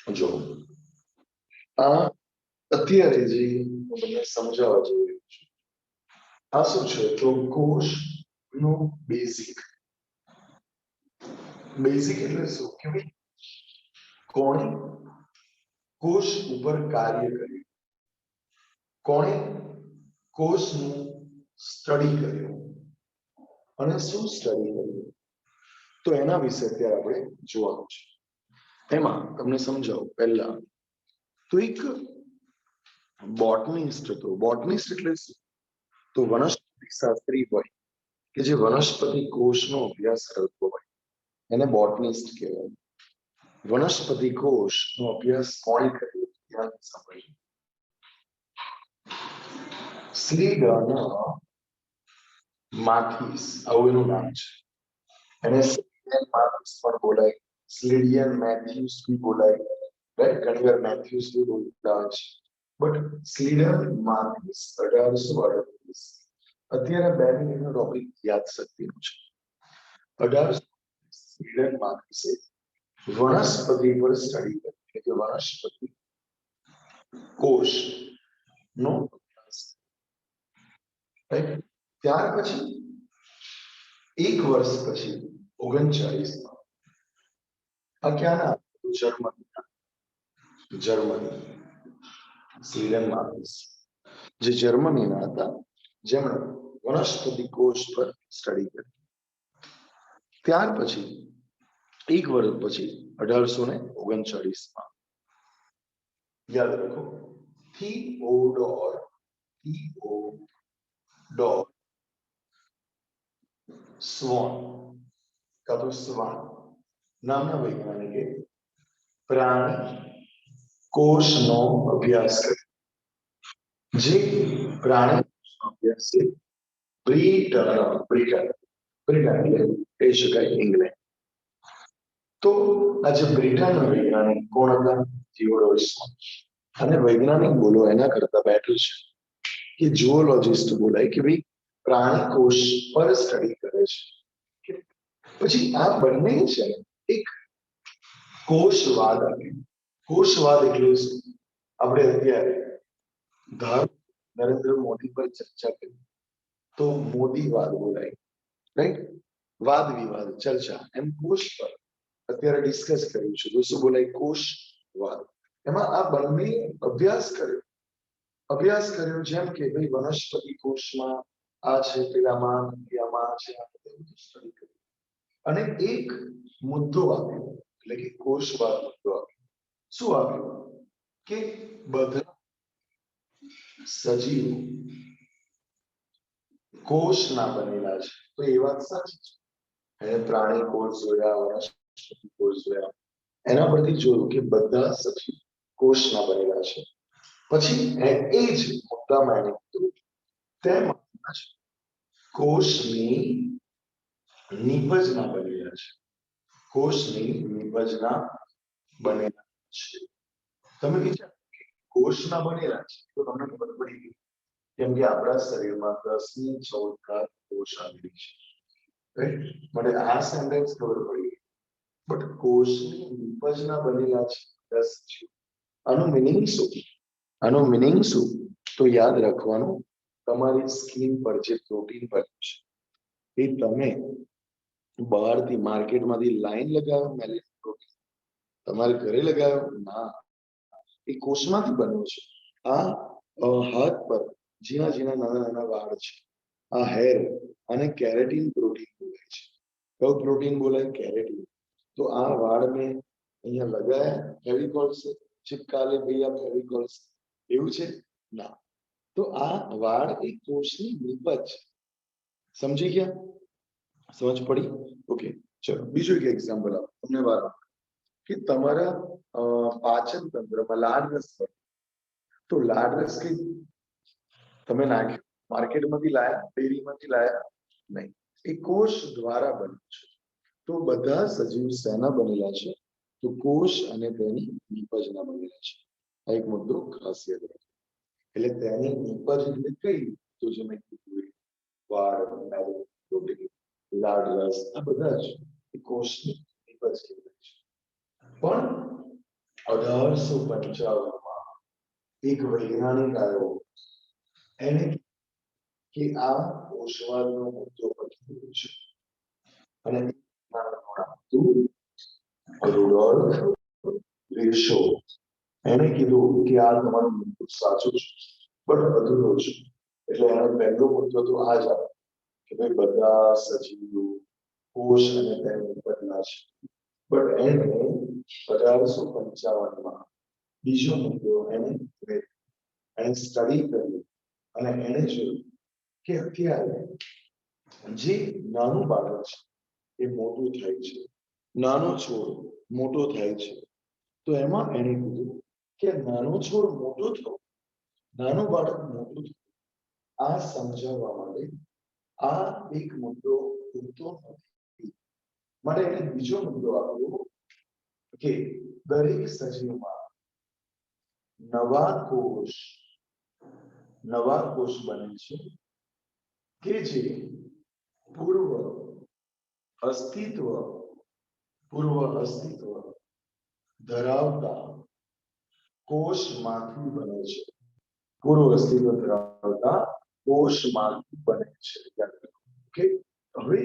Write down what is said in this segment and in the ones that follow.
જો આ અત્યારે જે હું તમને સમજાવવા જઈ રહ્યો છું આ શું છે તો કોષ નું બેઝિક બેઝિક એટલે શું કે ભાઈ કોણે કોષ ઉપર કાર્ય કર્યું, કોણે કોષનું સ્ટડી કર્યું અને શું સ્ટડી કર્યું તો એના વિશે અત્યારે આપણે જોવાનું છે. એમાં તમને સમજાવું પહેલા તો એક બોટનિસ્ટ હતો. બોટનિસ્ટ એટલે શું તો વનસ્પતિ શાસ્ત્રી હોય કે જે વનસ્પતિ કોષનો અભ્યાસ કરતો હોય એને બોટનિસ્ટ કહેવાય. વનસ્પતિ કોષનો અભ્યાસ કોણે કર્યો ધ્યાન સમજો. સ્લીડરના માથીસ આવું એનું નામ છે. એને સ્લીડિયન માથીસ પણ બોલાય, સ્લીડિયન મેથ્યુસ બી બોલાય, રાઈટ? ઘણી વાર મેથ્યુસ બી બોલાય છે, બટ સ્લીડર માથીસ 1838. અત્યારે 2 મિનિટનો ટોપિક યાદશક્તિનો છે. 18 સ્લીડર માથીસે વનસ્પતિ પર સ્ટડી કરી એટલે કે વનસ્પતિ કોષ નો અભ્યાસ, રાઈટ? ત્યાર પછી 1 વર્ષ પછી 39માં આ ક્યાંના જર્મની સ્વીડન માથીસ જે જર્મનીના હતા જેમણે વનસ્પતિ કોષ પર સ્ટડી કરી. ત્યાર પછી 1 વર્ષ પછી 1839માં યાદ રાખો થિયોડોર સ્વોન કાં તો સ્વાન નામના વૈજ્ઞાનિકે પ્રાણી કોષનો અભ્યાસ કર્યો. જે પ્રાણી કોષનો અભ્યાસ છે બ્રિટન એટલે કહી શકાય ઇંગ્લેન્ડ. તો આજે બ્રિટનના વૈજ્ઞાનિક કોણ હતા? Theodore swan. અને વૈજ્ઞાનિક બોલો એના કરતા બેટર છે કે જુઓલોજિસ્ટ બોલાય કે ભાઈ પ્રાણી કોષ પર સ્ટડી કરે છે. પછી આ બંને છે એક કોષવાદ આપ્યું. કોષવાદ એટલે શું? આપણે અત્યારે ધારો નરેન્દ્ર મોદી પર ચર્ચા કરી તો મોદીવાદ બોલાય, રાઈટ? વાદ વિવાદ ચર્ચા એમ કોષ પર અત્યારે ડિસ્કસ કર્યું છે તો શું બોલાય? કોષવાદ. એમાં આ બંને અભ્યાસ કર્યો જેમ કે ભાઈ વનસ્પતિ કોષમાં આ છે, પેલામાં ક્રિયામાં છે, આ બધું સ્ટડી કર્યું અને એક મુદ્દો આપ્યો એટલે કે કોષવાદ મુદ્દો આપ્યો. શું આપ્યું? કે બધા સજીવો કોષના બનેલા છે. તો એ વાત સાચી છે. એને પ્રાણી કોષ જોયા, વનસ્પતિ કોષ જોયા, એના પરથી જોયું કે બધા સજીવ કોષના બનેલા છે. પછી એ જ મુદ્દામાં એને કીધું તેમાં કોષની નિપજના બનેલા છે. કોષની નિપજના બનેલા છે. તમે વિચારો કોષના બનેલા છે તો તમને ખબર પડી ગઈ કેમ કે આપણા શરીરમાં 10 ની 14 કોષ આવેલી છે, રાઈટ? મને આ સેન્ટેન્સ ખબર પડી ગઈ બટ કોષની નિપજના બનેલા છે 10 છે. આનો મિનિંગ શું? આનો મિનિંગ શું? તો યાદ રાખવાનું તમારી સ્કિન પર જે પ્રોટીન બને છે એ તમે બહારથી માર્કેટમાંથી લાઈન લગાવો મેલેન પ્રોટીન તમારે ઘરે લગાવ્યો ના, એ કોષમાંથી બન્યો છે. આ હાથ પર ઝીણા ઝીણા નાના નાના વાળ છે, આ હેર અને કેરેટીન પ્રોટીન બોલાય છે. કયું પ્રોટીન બોલાય? કેરેટીન. તો આ વાળ મેં અહીંયા લગાયા ફેવિકોલ से चिपका ले भैया फेविकोल से, એવું છે ના. તો આ વાળ એક કોષની નિપજ. સમજી ગયા? સમજ પડી? ઓકે ચલો બીજું એક એક્ઝામ્પલ આપો તમને વાર કે તમારા પાચન તંત્રમાં લાળ રસ બને તો લાળ રસ કઈ તમે નાખ્યું માર્કેટમાંથી લાયા, ડેરીમાંથી લાયા નહીં, એ કોષ દ્વારા બને છે. તો બધા સજીવ શેના બનેલા છે? તો કોષ અને તેની નિપજના બનેલા છે. આ એક મુદ્દો ખાસ યાદ રાખો. એટલે તેની નિપજ એટલે કઈ? તો જે મેં કીધું વાળ, પ્રોટીન, લાળ રસ આ બધા જ એ કોષની નિપજ કહેવાય છે. પણ 1855 એક વૈજ્ઞાનિક આવ્યો એને કે આ કોષવાદનો મુદ્દો પકડ્યો છે અને રુડોલ્ફ વિર્સો એને કીધું કે આ તમારું મુદ્દો સાચું છે પણ અધૂરો છે એટલે એનો પહેલો મુદ્દો તો આ જ આવે કે ભાઈ બધા સજીવો કોષ અને તેની ઉપરના છે પણ એને 1855 બીજો મુદ્દો એને સ્ટડી કર્યું અને એને જોયું કે અત્યારે જે નાનું બાળક છે એ મોટું થાય છે નાનો છોડ મોટો થાય છે તો એમાં એને કીધું કે નાનો છોડ મોટો થયો નાનું બાળક મોટું થયું આ સમજાવવા માટે આ એક મુદ્દો પૂરતો નથી માટે એને બીજો મુદ્દો આપ્યો કે દરેક સજીવમાં નવા કોષ બને છે કે જે પૂર્વ અસ્તિત્વ ધરાવતા કોષમાંથી બને છે પૂર્વ અસ્તિત્વ ધરાવતા કોષમાંથી બને છે ઓકે હવે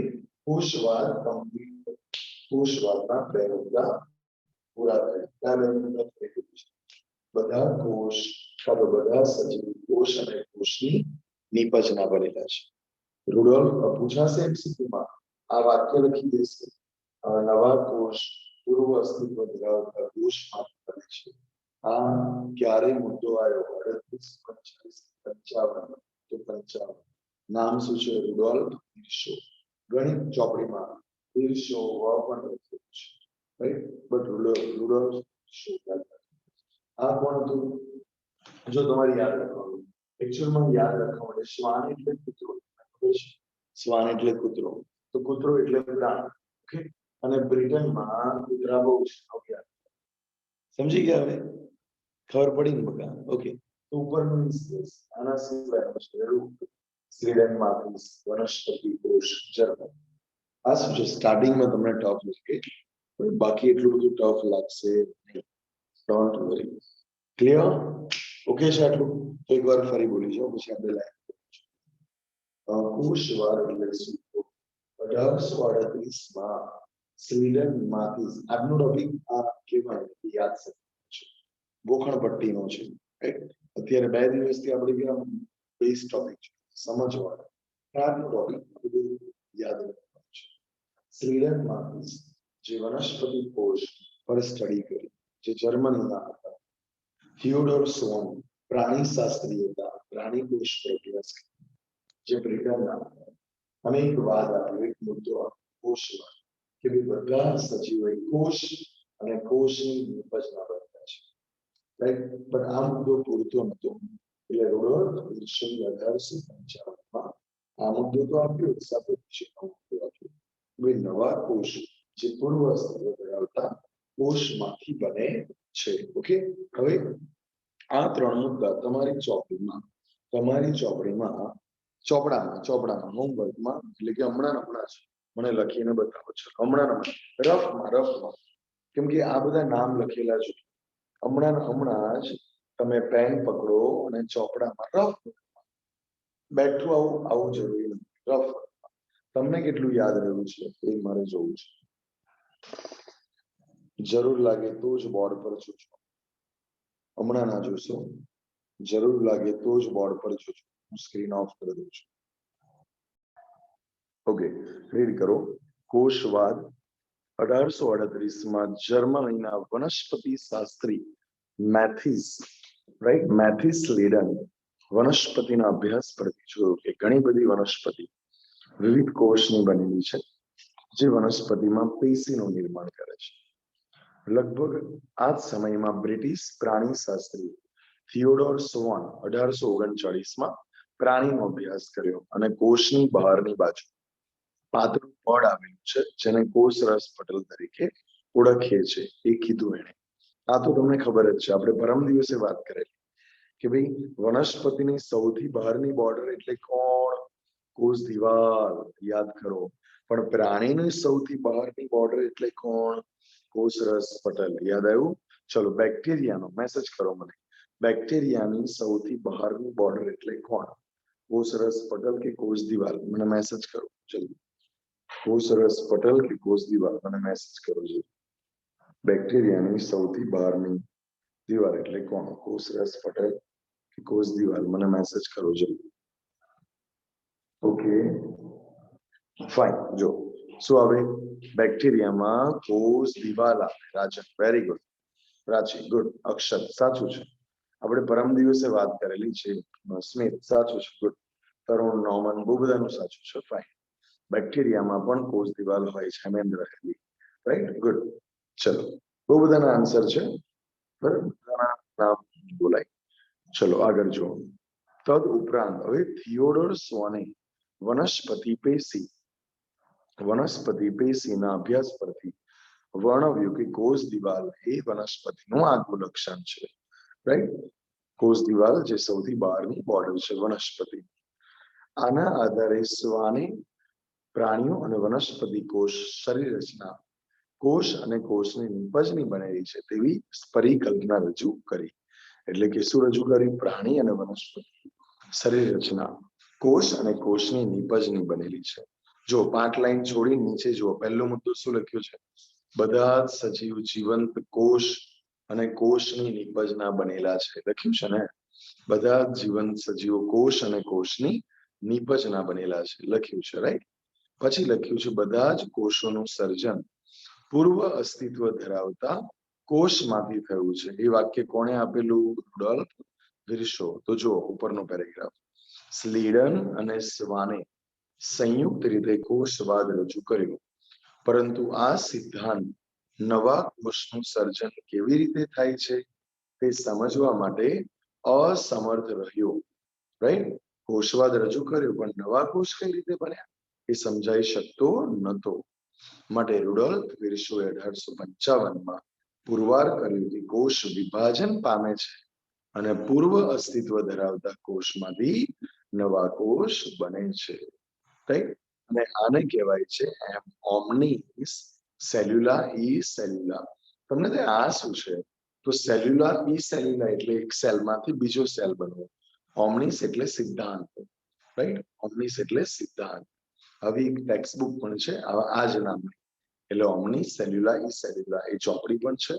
કોષવાદ કમ્પ્લીટ કોષવાદના બે મુદ્દા પૂરા થયા બધા કોષ બધા સજીવ કોષ અને કોષની નિપજના બનેલા છે રુડોલ્ફ પૂછાશે એમસીક્યુમાં આ વાક્ય લખી દેશે નવા કોષ પૂર્વ અસ્તિત્વ ધરાવતા કોષમાંથી બને છે આ ક્યારે મુદ્દો આવ્યો 1855 નામ શું છે રુડોલ્ફ વિર્સો ગણિત ચોપડીમાં વિર્સો પણ લખેલું છે રાઈટ બટ રુડોલ્ફ વિર્સો આ કોણ હતું જો તમારે યાદ રાખવાનું એકચ્યુઅલમાં યાદ રાખવા માટે શ્વાન એટલે કૂતરો શ્વાન એટલે કૂતરો તો કૂતરો એટલે પ્રાણ ઓકે અને બ્રિટનમાં કૂતરા બહુ છે સમજી ગયા હવે ખબર પડી ને બકા ઓકે તો ઉપરનું આના સિવાય સ્વીડનમાં વનસ્પતિ કોષ જર્મન આ શું છે સ્ટાર્ટિંગમાં તમને ટફ લાગે પણ બાકી એટલું બધું ટફ લાગશે નહીં ડોન્ટ વરી ક્લિયર ઓકે છે આટલું તો એકવાર ફરી બોલી જાઓ પછી આપણે લાઈન કોષવાદ એટલે શું 1838 સ્વીડનમાંથી આજનો ટોપિક આ કેવાય યાદ છે ગોખણપટ્ટીનો છે રાઈટ અત્યારે 2 દિવસથી આપણે કેવા બેઝ ટોપિક છે સમજવાનો આજનો ટોપિક બધું યાદ રાખવાનું છે સ્વીડનમાંથી જે વનસ્પતિ કોષ પર સ્ટડી કરી જે જર્મનીના હતા થિયોડોર સોન પ્રાણીશાસ્ત્રી હતા પ્રાણી કોષ પર અભ્યાસ જે બ્રિટનના અને એક વાદ આપ્યો એક મુદ્દો કોષવાદ કે બધા સજીવો કોષ અને કોષની નિપજના બનતા છે રાઈટ પણ આ મુદ્દો પૂરતો નહોતો એટલે રુડોલ્ફ વિર્સો 1855 આ મુદ્દો તો આપ્યો સાથે મુદ્દો આપ્યો હવે નવા કોષ જે પૂર્વ અસ્તિત્વ ધરાવતા કોષમાંથી બને છે ઓકે હવે આ 3 મુદ્દા તમારી ચોપડામાં હોમવર્કમાં એટલે કે હમણાં જ મને લખીને બતાવો છો હમણાં રફમાં કેમ કે આ બધા નામ લખેલા છે હમણાં જ તમે પેન પકડો અને ચોપડામાં રફ બેઠું આવું જરૂરી નથી રફ તમને કેટલું યાદ રહ્યું છે એ મારે જોવું છે જરૂર લાગે તો જ બોર્ડ પર જોજો હમણાં ના જોશો જરૂર લાગે તો જ બોર્ડ પર જોજો હું સ્ક્રીન ઓફ કરી દઉં છું ઓકે રીડ કરો કોષવાદ 1838 જર્મનીના વનસ્પતિ શાસ્ત્રી મેથિસ લીડન વનસ્પતિના અભ્યાસ પરથી જોયું કે ઘણી બધી વનસ્પતિ વિવિધ કોષની બનેલી છે જે વનસ્પતિમાં પેશીનું નિર્માણ કરે છે લગભગ આ જ સમયમાં બ્રિટિશ પ્રાણીશાસ્ત્રી થિયોડોર સોન 1839 પ્રાણીનો અભ્યાસ કર્યો અને કોષની બહારની બાજુ પાતળું પડ આવેલું છે જેને કોષરસ પટલ તરીકે ઓળખીએ છે એ કીધું એને આ તો તમને ખબર જ છે આપણે પરમ દિવસે વાત કરેલી કે ભાઈ વનસ્પતિની સૌથી બહારની બોર્ડર એટલે કોણ કોષ દિવાલ યાદ કરો પણ પ્રાણીની સૌથી બહારની બોર્ડર એટલે કોણ કોષરસ પટલ યાદ આવ્યું ચલો બેક્ટેરિયાનો મેસેજ કરો મને. બેક્ટેરિયાની સૌથી બહારની બોર્ડર એટલે કોણ? કોષરસ પટલ કે કોષ દિવાલ? મને મેસેજ કરો જલ્દી. કોષરસ પટલ કે કોષ દિવાલ? મને મેસેજ કરો જલ્દી. બેક્ટેરિયાની સૌથી બહારની દિવાલ એટલે કોણ? કોષરસ પટલ કે કોષ દિવાલ? મને મેસેજ કરો જલ્દી. Okay fine. જો શું આવે? બેક્ટેરિયામાં કોષ દિવાલ આવે. રાજન વેરી ગુડ. પ્રાચી ગુડ. અક્ષર સાચું છે. આપણે પરમ દિવસે વાત કરેલી છે. સ્મિત સાચું છે. ગુડ. તરુણ નોમન બહુ બધાનું સાચું છે. ફાઇન. બેક્ટેરિયામાં પણ કોષ દિવાલ હોય છે. હેમેન્દ્ર હેલી રાઈટ ગુડ. ચલો બહુ બધાના આન્સર છે. બરાબર બધાના નામ બોલાય. ચલો આગળ જુઓ. તદ ઉપરાંત હવે થિયોડોર સ્વાને વનસ્પતિ પેશીના અભ્યાસ પરથી વર્ણવ્યું કે કોષ દિવાલ એ વનસ્પતિનું આગવું લક્ષણ છે. રાઈટ. કોષ દિવાલ જે સૌથી બહારની બોર્ડર છે વનસ્પતિ. આના આધારે સ્વાને પ્રાણીઓ અને વનસ્પતિ કોષ શરીર રચના કોષ અને કોષની નિપજની બનેલી છે તેવી પરિકલ્પના રજૂ કરી. એટલે કે શું રજૂ કરી? પ્રાણી અને વનસ્પતિ શરીર રચના કોષ અને કોષની નિપજની બનેલી છે. જો 5 લાઈન છોડી નીચે જુઓ. પહેલો મુદ્દો શું લખ્યો છે? બધા જ સજીવ જીવંત કોષ અને કોષની નિપજના બનેલા છે. લખ્યું છે ને? બધા જ જીવંત સજીવો કોષ અને કોષની નિપજના બનેલા છે. લખ્યું છે રાઈટ. પછી લખ્યું છે બધા જ કોષોનું સર્જન પૂર્વ અસ્તિત્વ ધરાવતા કોષમાંથી થયું છે. એ વાક્ય કોણે આપેલું? રુડોલ્ફ વિર્શો. તો જો ઉપરનો પેરેગ્રાફ. સ્લીડન અને સ્વાને સંયુક્ત રીતે કોષવાદ રજૂ કર્યો, પરંતુ આ સિદ્ધાંત નવા કોષનું સર્જન કેવી રીતે થાય છે તે સમજવા માટે અસમર્થ રહ્યો. રાઈટ. કોષવાદ રજૂ કર્યો પણ નવા કોષ કઈ રીતે બન્યા એ સમજાઈ શકતો નહોતો. માટે રુડોલ્ફ વિર્શોએ 1855માં પુરવાર કર્યું કે કોષ વિભાજન પામે છે અને પૂર્વ અસ્તિત્વ ધરાવતા કોષમાંથી નવા કોષ બને છે. રાઈટ. અને આને કહેવાય છે ઓમ્નિસ સેલ્યુલા ઈ સેલ્યુલા. તમને તે આ શું છે? તો સેલ્યુલા ઈ સેલ્યુલા એટલે એક સેલમાંથી બીજો સેલ બનવો. ઓમ્નિસ એટલે સિદ્ધાંત. રાઈટ. ઓમ્નિસ એટલે સિદ્ધાંત. આવી એક ટેક્સ્ટ બુક પણ છે આ જ નામની. એટલે ઓમ્નિસ સેલ્યુલા ઈ સેલ્યુલા એ ચોપડી પણ છે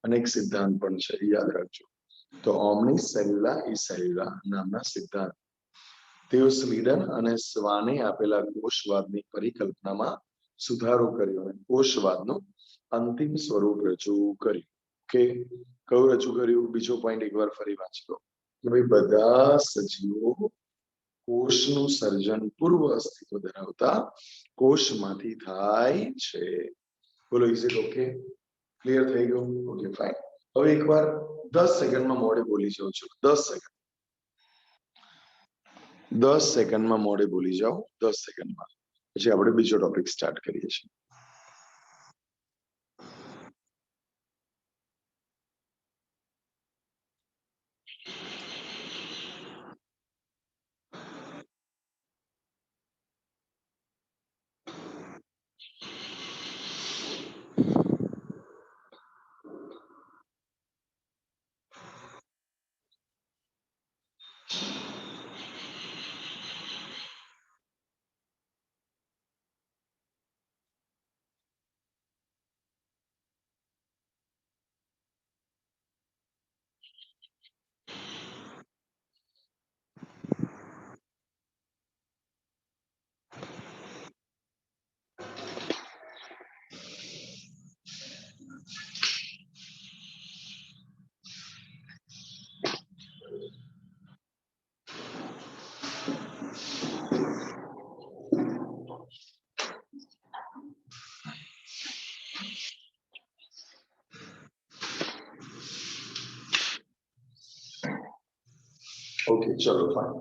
અને એક સિદ્ધાંત પણ છે. યાદ રાખજો. તો ઓમ્નિસ સેલ્યુલા ઈ સેલ્યુલા નામના સિદ્ધાંત તેઓ સ્વીડન અને સ્વાને આપેલા કોષવાદની પરિકલ્પનામાં સુધારો કર્યો અને કોષવાદનું અંતિમ સ્વરૂપ રજૂ કર્યું. કે કયું રજૂ કર્યું? બીજો પોઈન્ટ એકવાર ફરી વાંચી લો કે ભાઈ બધા સજીવો કોષનું સર્જન પૂર્વ અસ્તિત્વ ધરાવતા કોષમાંથી થાય છે. બોલો ઇઝ ઇટ ઓકે? ક્લિયર થઈ ગયું? Okay fine. હવે એકવાર 10 સેકન્ડમાં મોડે બોલી જાઉં છું. 10 સેકન્ડમાં મોડે બોલી જાઓ. 10 સેકન્ડમાં પછી આપણે બીજો ટોપિક સ્ટાર્ટ કરીએ છીએ. ઓકે ચલો ફાઇન.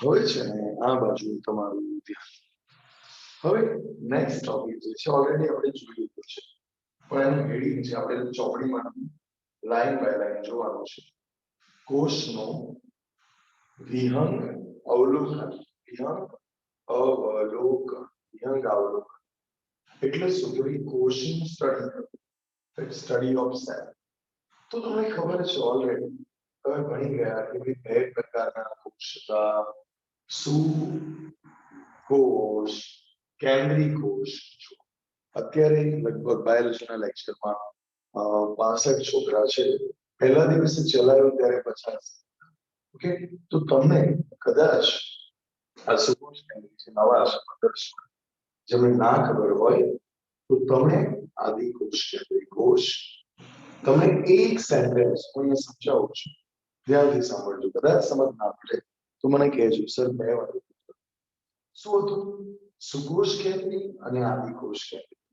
હવે છે ને આ બાજુ તમારું ધ્યાન. હવે નેક્સ્ટ ટોપિક જે છે ઓલરેડી આપણે જોઈ લીધું છે પણ એનું હેડિંગ છે આપણે ચોપડીમાં લાઈન બાય લાઈન જોવાનું છે. કોષનો વિહંગ અવલોકન. વિહંગ અવલોકન. વિહંગ અવલોકન એટલે શું? તો કોષનું સ્ટડી ઓફ સેલ. તો તમને ખબર છે ઓલરેડી તમે ભણી ગયા કે ભાઈ બે પ્રકારના કોષ હતા. સુકોષ, કેન્દ્રીય કોષ. અત્યારે લગભગ બાયોલોજીના લેક્ચરમાં 65 છોકરા છે. પહેલા દિવસે ચલાવ્યો ત્યારે 50. ઓકે, તો તમને કદાચ આ સુકોષ કેન્દ્રીય છે નવા છે 1500 જેમને ના ખબર હોય તો તમે આદિકોષ કેન્દ્રીય કોષ તમે એક સેન્ટેન્સ હું સમજાવું છું, ધ્યાનથી સાંભળજો. કદાચ સમજ ના પડે તો મને કહેજો સર 2 વાર શું હતું સુકોષ કેન્દ્રીય અને આદિકોષ કેન્દ્રીય.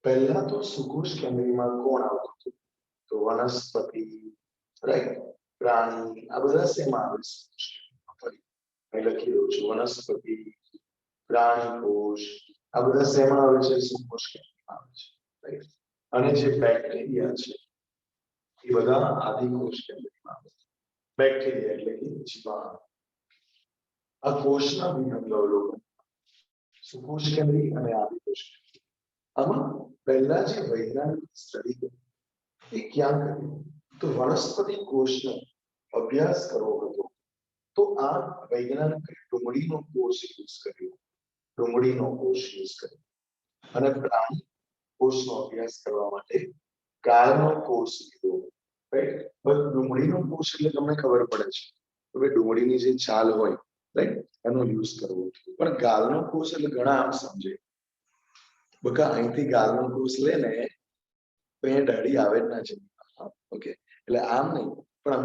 પહેલા તો સુકોષ કેન્દ્રીયમાં કોણ આવતું હતું? તો વનસ્પતિ, રાઈટ, પ્રાણી, આ બધા શેમાં આવે છે? અહીં લખી દઉં છું વનસ્પતિ, પ્રાણી કોષ, આ બધા શેમાં આવે છે? સુકોષ કેન્દ્રીયમાં આવે છે, રાઈટ. અને જે બેક્ટેરિયા છે એ બધા આદિકોષ કેન્દ્રીયમાં આવે છે. બેક્ટેરિયા એટલે કે જીવાણુ. આ કોષના વિહંગ અવલોકન સુકોષ કેન્દ્રીય અને આદિકોષ કેન્દ્રીય. આમાં પહેલા જે વૈજ્ઞાનિક સ્ટડી એ ક્યાં કર્યું? તો વનસ્પતિ કોષનો અભ્યાસ કરવો હતો તો આ વૈજ્ઞાનિક ડુંગળીનો કોષ યુઝ કર્યો. ડુંગળીનો કોષ યુઝ કર્યો. અને પ્રાણી કોષનો અભ્યાસ કરવા માટે ગાયનો કોષ લીધો. રાઈટ. બસ ડુંગળીનો કોષ એટલે તમને ખબર પડે છે હવે ડુંગળીની જે છાલ હોય, રાઈટ, એનો યુઝ કરવો. પણ ગાલનો કોષ એટલે ઘણા આમ સમજે બકા અહીંથી ગાલનો કોષ લે ને તો એ ડાળી આવે જ ના છે. ઓકે, એટલે આમ નહીં પણ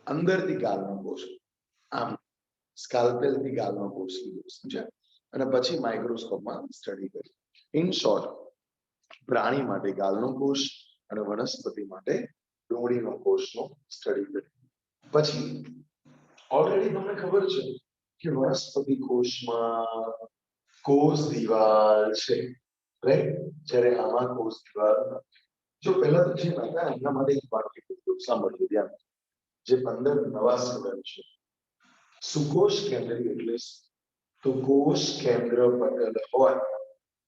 અંદરથી ગાલનો કોષ, આમ સ્કાલ્પેલથી ગાલનો કોષ લીધો, સમજ્યા? અને પછી માઇક્રોસ્કોપમાં સ્ટડી કરી. ઇન શોર્ટ, પ્રાણી માટે ગાલનો કોષ અને વનસ્પતિ માટે ડુંગળીનો કોષનો સ્ટડી કરી. પછી ઓલરેડી તમને ખબર છે કે વનસ્પતિ કોષમાં કોષ દિવાલ છે, રાઈટ. જ્યારે આમાં કોષ દિવાલ નથી. જો પહેલા તો જે હતા એમના માટે એક વાક્ય સાંભળજો ધ્યાન. જે 15 નવા સ્ટુડન્ટ છે, સુકોષ કેન્દ્રીય એટલે તો કોષ કેન્દ્ર પટલ હોય,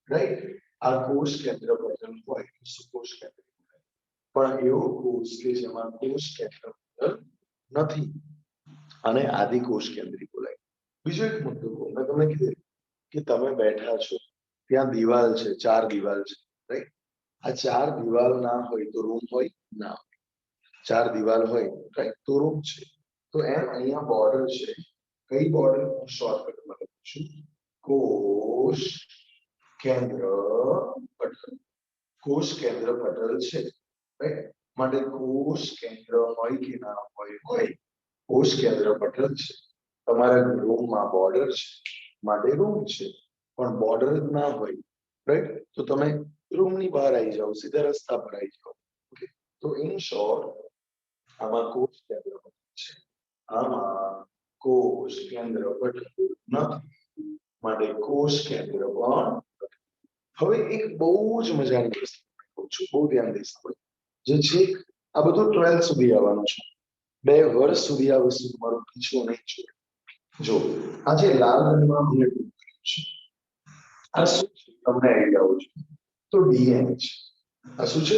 રાઈટ. આ કોષ કેન્દ્ર પટલ હોય તો સુકોષ કેન્દ્રીય. પણ એવો કોષ કે જેમાં કોષ કેન્દ્ર પટલ નથી અને આદિકોષ કેન્દ્રીય બોલાય. બીજો એક મુદ્દો મેં તમને કીધું કે તમે બેઠા છો ત્યાં દિવાલ છે, 4 દિવાલ છે, રાઈટ. આ 4 દિવાલ ના હોય તો રૂમ હોય ના હોય. 4 દિવાલ હોય, રાઈટ, તો રૂમ છે. તો એમ અહીંયા બોર્ડર છે. કઈ બોર્ડર? શોર્ટકટમાં લખું છું કોષ કેન્દ્ર પટલ. કોષ કેન્દ્ર પટલ છે, રાઈટ. માટે કોષ કેન્દ્ર હોય કે ના હોય, હોય. કોષ કેન્દ્ર પટલ છે. તમારા રૂમમાં બોર્ડર છે માટે રૂમ છે. પણ બોર્ડર જ ના હોય, રાઈટ, તો તમે રૂમની બહાર આવી જાઓ, સીધા રસ્તા પર આવી જાઓ. ઓકે, તો ઇન શોર્ટ આમાં કોષ કેન્દ્ર પટલ છે, આમાં કોષ કેન્દ્ર પટલ નથી માટે કોષ કેન્દ્ર પણ. હવે એક બહુ જ મજાની વસ્તુ કહું છું, બહુ ધ્યાનથી સાંભળો. જે છે આ બધું 12 સુધી આવવાનું છે. 2 વર્ષ સુધી આ વસ્તુ તમારું પીછું નહીં છોડે. જો આ જે લાલ રંગમાં મને છે આ શું છે તમને આઈડિયા આવું છે તો ડીએનએ છે. આ શું છે?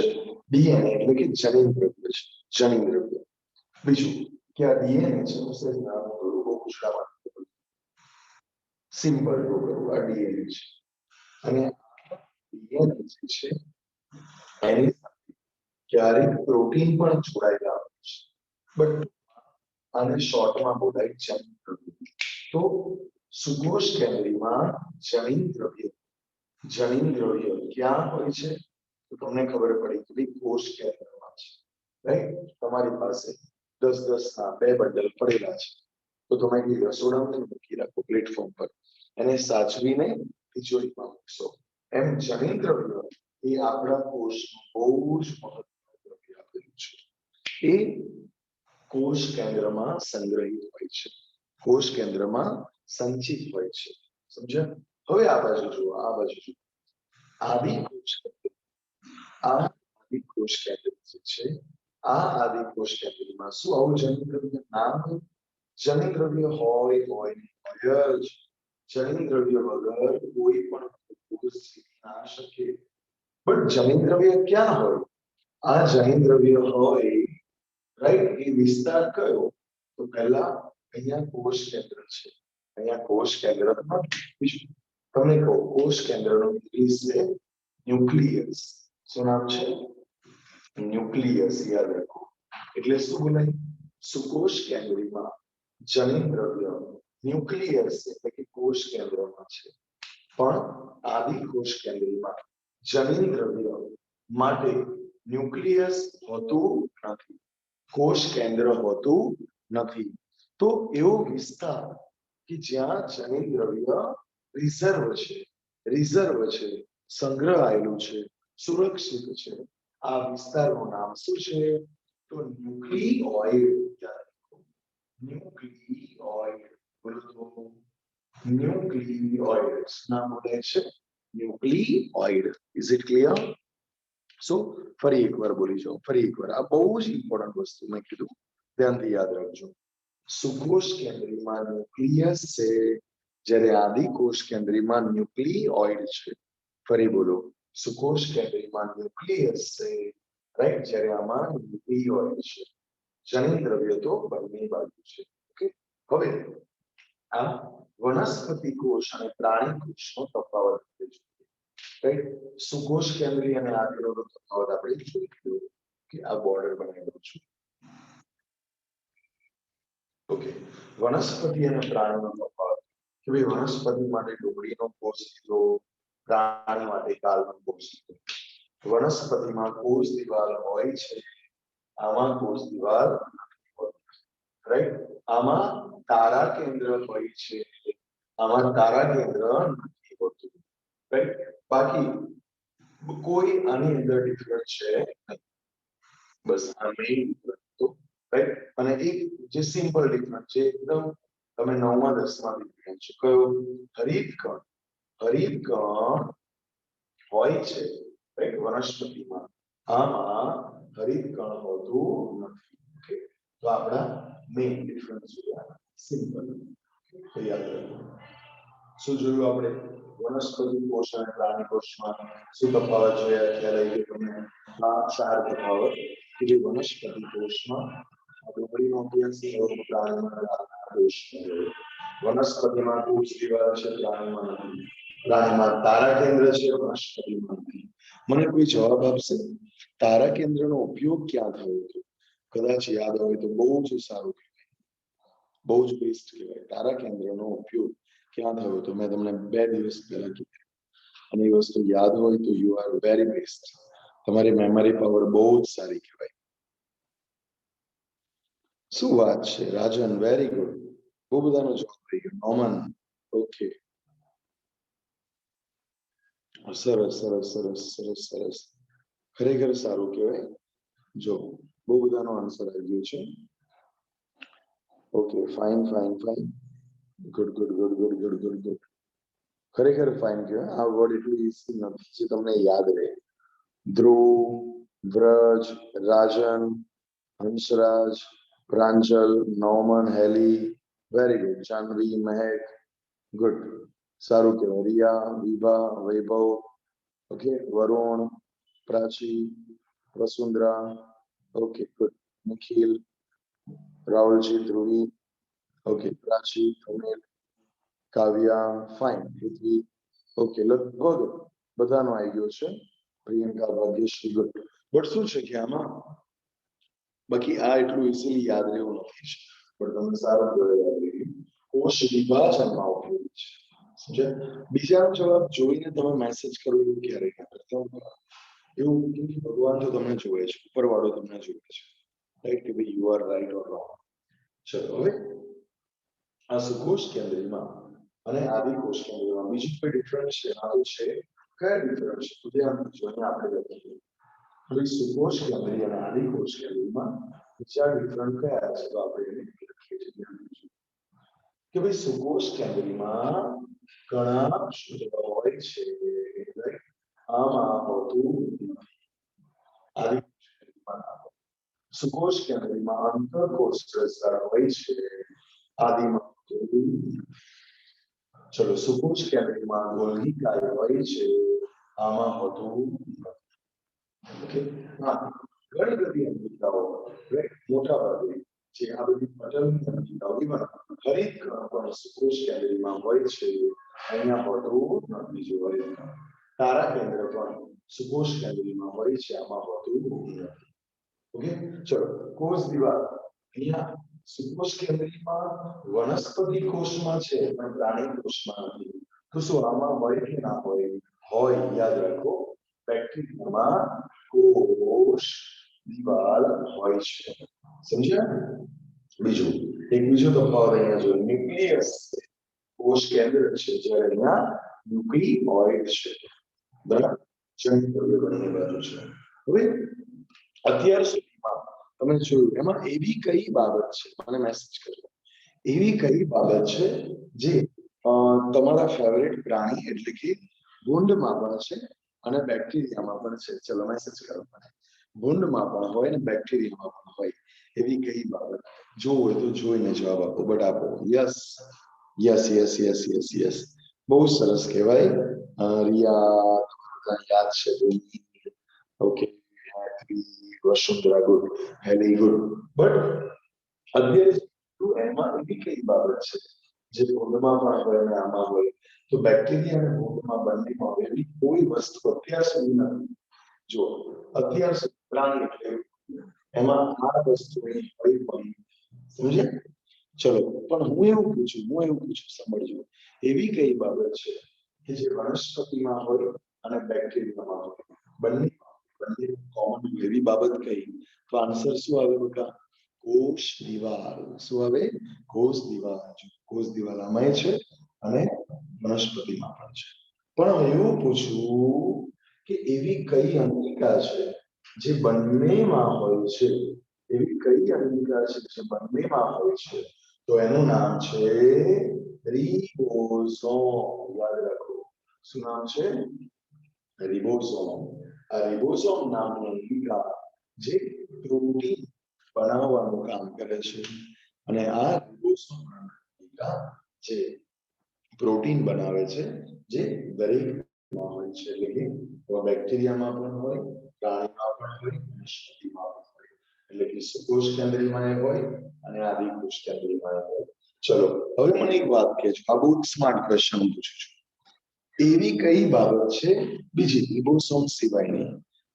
ડીએનએ એટલે કે જનીન દ્રવ્ય છે, જનીન દ્રવ્ય. બીજું કે આ ડીએનએ છે ગુજરાતમાં સિમ્પલ આ ડીએનએ છે. અને ડીએનએ જે છે એની ક્યારેક પ્રોટીન પણ જોડાયેલા હોય છે. બટ આને શોર્ટમાં બોલાય જનીન દ્રવ્ય. તો સુકોષ કેન્દ્રીયમાં જનીન દ્રવ્ય ક્યાં હોય છે? તો તમને ખબર પડી કે ભાઈ કોષ કેન્દ્રમાં છે, રાઈટ. તમારી પાસે 10-10 ના 2 બંડલ પડેલા છે તો તમે એ રસોડામાં મૂકી રાખો પ્લેટફોર્મ પર, એને સાચવીને તિજોરીમાં મૂકશો. એમ જનીન દ્રવ્ય એ આપણા કોષનું બહુ જ મહત્વનું દ્રવ્ય આપેલું છે. એ કોષ કેન્દ્રમાં સંગ્રહિત હોય છે, કોષ કેન્દ્રમાં સંચિત હોય છે, સમજ્યા? હવે આ બાજુ જુઓ, આ બાજુ જુઓ. આદિકોષ કેન્દ્ર જે છે આ આદિકોષ કેન્દ્રમાં શું આવું જનીન દ્રવ્ય નામ જનીન દ્રવ્ય હોય જ. જનીન દ્રવ્ય વગર કોઈ પણ કોષ ના શકે. બટ જનીન દ્રવ્ય ક્યાં હોય? આ જૈનદ્રવ્ય હોય રાઈટ એ વિસ્તાર કયો તો પહેલા અહીંયા કોષ કેન્દ્ર છે અહીંયા કોષ કેન્દ્ર તમને કહું કોષ કેન્દ્રનું ઇંગ્લિશ છે ન્યુક્લિયસ શું નામ છે ન્યુક્લિયસ યાદ રાખો એટલે શું બોલાય સુકોષ કેન્દ્રમાં જનીન દ્રવ્ય ન્યુક્લિયસ એટલે કે કોષ કેન્દ્રમાં છે પણ આદિ કોષ કેન્દ્રમાં જનીન દ્રવ્ય માટે ન્યુક્લિયસ હોતું નથી કોષ કેન્દ્ર હોતું નથી તો એવો વિસ્તાર કે જ્યાં જનીન દ્રવ્ય રિઝર્વ છે સંગ્રહાયેલું છે સુરક્ષિત છે આ વિસ્તારનું નામ શું છે તો ન્યુક્લિઓઇડ ન્યુક્લિઓઇડ નામ બોલે છે ન્યુક્લિઓઇડ ઇઝ ઇટ ક્લિયર સો ફરી એકવાર બોલી જાઓ ફરી એકવાર આ બહુ જ ઇમ્પોર્ટન્ટ વસ્તુ મેં કીધું ધ્યાનથી યાદ રાખજો સુકોષ કેન્દ્રીમાં ન્યુક્લિયસ છે જ્યારે આદિ કોષ કેન્દ્રીમાં ન્યુક્લિઓઇડ છે ફરી બોલો સુકોષ કેન્દ્રીમાં ન્યુક્લિયસ છે રાઈટ જ્યારે આમાં ન્યુક્લિઓઇડ છે જનીન દ્રવ્ય તો બંને બાજુ છે ઓકે હવે આ વનસ્પતિ કોષ અને પ્રાણી કોષનો તફાવત છે રાઈટ સુકોષ કેન્દ્રી અને આદિનો તફાવત આપણે જોઈ લીધો કે આ બોર્ડર બનાવેલો છે ઓકે વનસ્પતિ અને પ્રાણીનો તફાવત કે ભાઈ વનસ્પતિ માટે ડુંગળીનો કોષ લીધો પ્રાણી માટે કાળનો કોષ લીધો વનસ્પતિમાં કોષ દિવાલ હોય છે આમાં કોષ દિવાલ રાઈટ આમાં તારા કેન્દ્ર હોય છે આમાં તારા કેન્દ્ર નથી હોતું રાઈટ બાકી કોઈ આની અંદર ડિફરન્સ છે નહીં બસ આ મેઇન ડિફરન્સ તો રાઈટ અને એક જે સિમ્પલ ડિફરન્સ છે એકદમ તમે 9મા 10મા ડિફરન્સ છે કયો હરિતકણ હોય છે રાઈટ વનસ્પતિમાં આમાં હરિતકણ હોતું નથી ઓકે તો આપણા મેઇન ડિફરન્સ જોયા સિમ્પલ યાદ રાખો શું જોયું આપણે વનસ્પતિ કોષ અને પ્રાણી કોષમાં શું તફાવત જોયા ખ્યાલ આવી ગયો તમને આ 4 તફાવત કે જે વનસ્પતિ કોષમાં ડુંગળીનો અભ્યાસ પ્રાણીમાં કોષ વનસ્પતિમાં કોષ દિવાલ છે પ્રાણીમાં નથી પ્રાણીમાં તારા કેન્દ્ર છે વનસ્પતિમાં નથી મને કોઈ જવાબ આપશે તારા કેન્દ્રનો ઉપયોગ ક્યાં થયો હતો કદાચ યાદ હોય તો બહુ જ સારું કહેવાય બહુ જ બેસ્ટ કહેવાય તારા કેન્દ્રનો ઉપયોગ ક્યાં થયો તો મેં તમને 2 દિવસ પહેલા કીધું અને એ વસ્તુ યાદ હોય તો યુ આર વેરી બેસ્ટ તમારી મેમરી પાવર બહુ જ સારી કહેવાય શું વાત છે રાજન વેરી ગુડ બહુ બધાનો જવાબ થઈ ગયો નોમન ઓકે સરસ સરસ સરસ સરસ સરસ ખરેખર સારું કહેવાય જો બહુ બધાનો આન્સર આવી ગયો છે okay fine fine fine good good good good good good good ખરેખર ફાઇન કહેવાય આ વર્ડ એટલું ઈઝી નથી જે તમને યાદ રહે Dhruv Vraj Rajan Hansraj Pranjal Noman Heli very good Janvi Mahek good સારું કહેવાય Riya Vibha Vaibhav okay Varun Prachi Vasundhara okay good Nikhil રાહુલજી Dhruvi okay Prachi Sunil Kavya fine Prithvi okay લગભગ બધાનો આવી ગયો છે પ્રિયંકા ભાગ્યશ્રી ગુડ બટ શું છે કે આમાં બાકી આ એટલું ઇઝીલી યાદ રહેવું નથી પણ તમને સારું યાદ રહી કોષ વિભાજનમાં ઉપયોગી છે સમજે બીજાનો જવાબ જોઈને તમે મેસેજ કરો એવું ક્યારેય ના કરતા એવું કે ભગવાન તો તમને જોવે છે ઉપરવાળો તમને જોવે છે રાઈટ કે ભાઈ you are right or wrong ચલો હવે આ સુકોષ કેન્દ્રમાં અને આદિ કોષ કેન્દ્રમાં બીજું કોઈ ડિફરન્સ છે આ તો છે કયા ડિફરન્સ છે ધ્યાન જોઈને આપણે લખીએ હવે સુકોષ કેન્દ્રી અને આદિ કોષ કેન્દ્રમાં બીજા ડિફરન્ટ કયા છે તો આપણે એને લખીએ છીએ કે ભાઈ સુકોષ કેન્દ્રીમાં ઘણા ક્ષેત્ર હોય છે આમાં હોતું આદિ સુકોષ કેન્દ્રીમાં અંતઃકોષ પ્રસાર હોય છે આદિમાં ચલો સુકોષ કેન્દ્રીમાં ગોલ્ગી કાર્ય હોય છે આમાં હોતું ઓકે હા ઘણી બધી અંગિકાઓ મોટા ભાગે જે આ બધી પટલની અંગિકાઓ ઇવન હરિત કણ પણ સુકોષ કેન્દ્રમાં હોય છે, અહીંયા હોતું નથી. જોવાય તારા કેન્દ્ર પણ સુકોષ કેન્દ્રમાં હોય છે, આમાં હોતું નથી. ઓકે, ચલો કોષ દિવાલ અહીંયા સુકોષ કેન્દ્રમાં વનસ્પતિ કોષમાં છે પણ પ્રાણી કોષમાં નથી. તો શું આમાં હોય કે ના હોય? હોય. યાદ રાખો, બેક્ટેરિયામાં કોષ દિવાલ હોય છે. સમજ્યા? બીજું એક બીજો તફાવત અહીંયા જો ન્યુક્લિયસ કોષ કેન્દ્ર છે, જ્યારે અહીંયા ન્યુક્લિઓઇડ છે. બરાબર, જનદ્રવ્ય બંને બાજુ છે. હવે અત્યાર સુધીમાં તમે જોયું એમાં એવી કઈ બાબત છે, મને મેસેજ કરજો, એવી કઈ બાબત છે જે તમારા ફેવરેટ પ્રાણી એટલે કે ભૂંડમાં પણ છે અને બેક્ટેરિયામાં પણ છે? ચલો મેસેજ કરો મને. ભૂંડમાં પણ હોય અને બેક્ટેરિયામાં પણ હોય એવી કઈ બાબત? જો હોય તો જોઈને જવાબ આપો. બટ આપો. Yes yes yes yes yes yes, બહુ સરસ કહેવાય. રિયા યાદ છે. Okay, Vasundhara good, very good. But અત્યારે એમાં એવી કઈ બાબત છે જે ભૂંડમાં પણ હોય અને આમાં હોય? તો બેક્ટેરિયા અને ભૂંડમાં બંનેમાં એવી કોઈ વસ્તુ અત્યાર સુધી નથી. જો અત્યાર સુધી પ્રાણી એટલે એમાં આ વસ્તુ હોય પણ, સમજે? ચલો, પણ હું એવું પૂછું સમજજો, એવી કઈ બાબત છે કે જે વનસ્પતિમાં હોય અને બેક્ટેરિયામાં હોય? બંને કોમન એવી બાબત કઈ? તો આન્સર શું આવે બેટા? કોષ દિવાલ. શું આવે? કોષ દિવાલ. કોષ દિવાલ આમાંય છે અને વનસ્પતિમાં પણ છે. પણ એવું પૂછું કે એવી કઈ અંગિકા છે જે બંનેમાં હોય છે? એવી કઈ અંગિકા છે જે બંનેમાં હોય છે? તો એનું નામ છે રિબોઝોમ. યાદ રાખો, શું નામ છે? રિબોઝોમ. આ રિબોઝોમ નામની અંગિકા જે પ્રોટીન બનાવવાનું કામ કરે છે, અને આ રિબોઝોમ અંગિકા જે પ્રોટીન બનાવે છે જે દરેકમાં હોય છે, એટલે કે બેક્ટેરિયામાં પણ હોય, પ્રાણીમાં પણ હોય, વનસ્પતિમાં પણ હોય. એટલે કે સુકોષ કેન્દ્રીયમાં હોય અને આદિકોષ કેન્દ્રીયમાં હોય. ચલો, હવે મને એક વાત કહેજો, આ બહુ સ્માર્ટ ક્વેશ્ચન પૂછું છું. એવી કઈ બાબત છે બીજી રિબોસોમ સિવાયની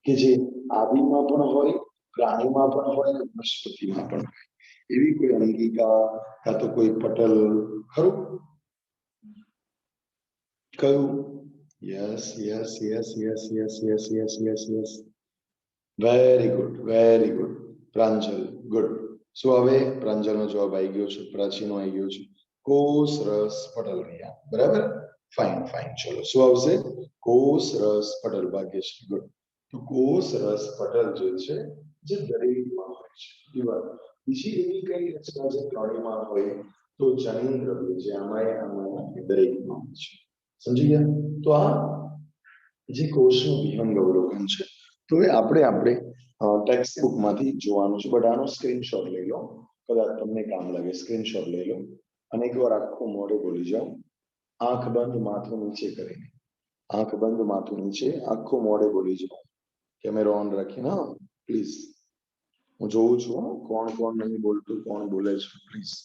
કે જે આદિમાં પણ હોય, પ્રાણીમાં પણ હોય અને વનસ્પતિમાં પણ હોય? એવી કોઈ અંગિકા કાં તો કોઈ પટલ ખરું? કયું? Yes yes yes yes yes yes yes yes yes, very good, very good. Pranjal, good. શું હવે પ્રાંજલનો જવાબ આવી ગયો છે, પ્રાચીનો આવી ગયો છે. કોષ રસ પટલ. રહ્યા બરાબર, ફાઇન ફાઇન. ચલો, શું આવશે? કોષ રસ પટલ. ભાગ્યશ્રી, ગુડ. તો કોષ રસ પટલ જે છે જે દરેકમાં હોય છે. બીજી એવી કઈ રચના જે પ્રાણીમાં હોય? તો જનીન દ્રવ્ય જે આમાં દરેકમાં હોય છે. સમજી ગયા? તો આ જે કોષનું વિહંગ અવલોકન છે, તો એ આપણે ટેક્સ્ટ બુકમાંથી જોવાનું છે. બટ આનો સ્ક્રીનશોટ લઈ લો, કદાચ તમને કામ લાગે. સ્ક્રીનશોટ લઈ લો અને એકવાર આખું મોઢે બોલી જાઓ, આંખ બંધ માથું નીચે કરીને. આંખ બંધ માથું નીચે, આખું મોઢે બોલી જાઓ. કેમેરો ઓન રાખીને, હા પ્લીઝ. હું જોઉં છું કોણ કોણ નહીં બોલતું, કોણ બોલે છે, પ્લીઝ.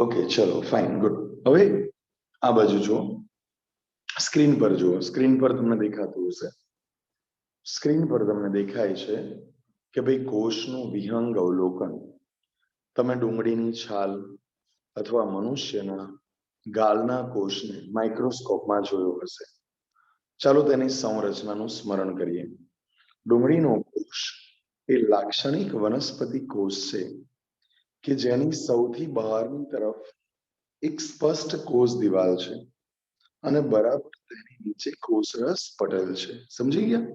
ઓકે, ચલો ફાઇન, ગુડ. હવે આ બાજુ જુઓ, સ્ક્રીન પર જુઓ. સ્ક્રીન પર તમને દેખાતું હશે, સ્ક્રીન પર તમને દેખાય છે કે ભાઈ કોષનું વિહંગ અવલોકન. તમે ડુંગળીની છાલ અથવા મનુષ્યના ગાલના કોષને માઇક્રોસ્કોપમાં જોયો હશે. ચાલો તેની સંરચનાનું સ્મરણ કરીએ. ડુંગળીનો કોષ એ લાક્ષણિક વનસ્પતિ કોષ છે કે જેની સૌથી બહારની તરફ એક સ્પષ્ટ કોષ દિવાલ છે અને બરાબર તેની નીચે કોષરસ પટેલ છે. સમજી ગયા?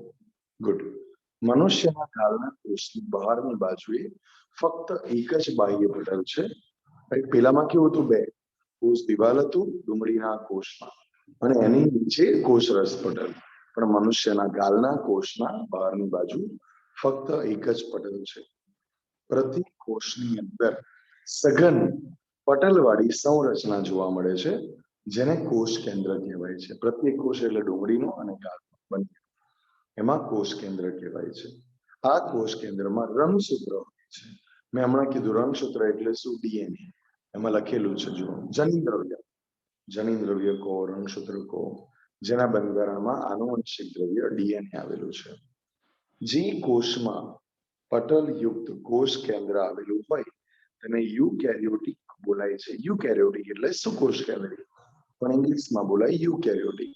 ગુડ. મનુષ્યના ગાલના કોષની બહારની બાજુએ ફક્ત એક જ બાહ્ય પટલ છે. પેલામાં કેવું હતું? બે કોષ દિવાલ હતું ડુંગળીના કોષમાં, અને એની નીચે કોષરસ પટલ. પણ મનુષ્યના ગાલના કોષના બહારની બાજુ ફક્ત એક જ પટલ છે. પ્રતિ કોષની અંદર સઘન પટલવાળી સંરચના જોવા મળે છે, જેને કોષ કેન્દ્ર કહેવાય છે. પ્રત્યેક કોષ એટલે ડુંગળીનો અને ગાલનો બંને, એમાં કોષ કેન્દ્ર કહેવાય છે. આ કોષ કેન્દ્રમાં રંગસૂત્ર હોય છે. મેં હમણાં કીધું રંગસૂત્ર એટલે શું? ડીએનએ. એમાં લખેલું છે, જુઓ, જનીન દ્રવ્ય કહો, રંગસૂત્ર કહો, જેના બંધારણમાં આનુવંશિક દ્રવ્ય ડીએનએ આવેલું છે. જે કોષમાં પટલયુક્ત કોષ કેન્દ્ર આવેલું હોય તેને યુકેરિયોટિક બોલાય છે. યુકેરિયોટિક એટલે સુકોષ કેન્દ્રી, પણ ઇંગ્લિશમાં બોલાય યુકેરિયોટિક.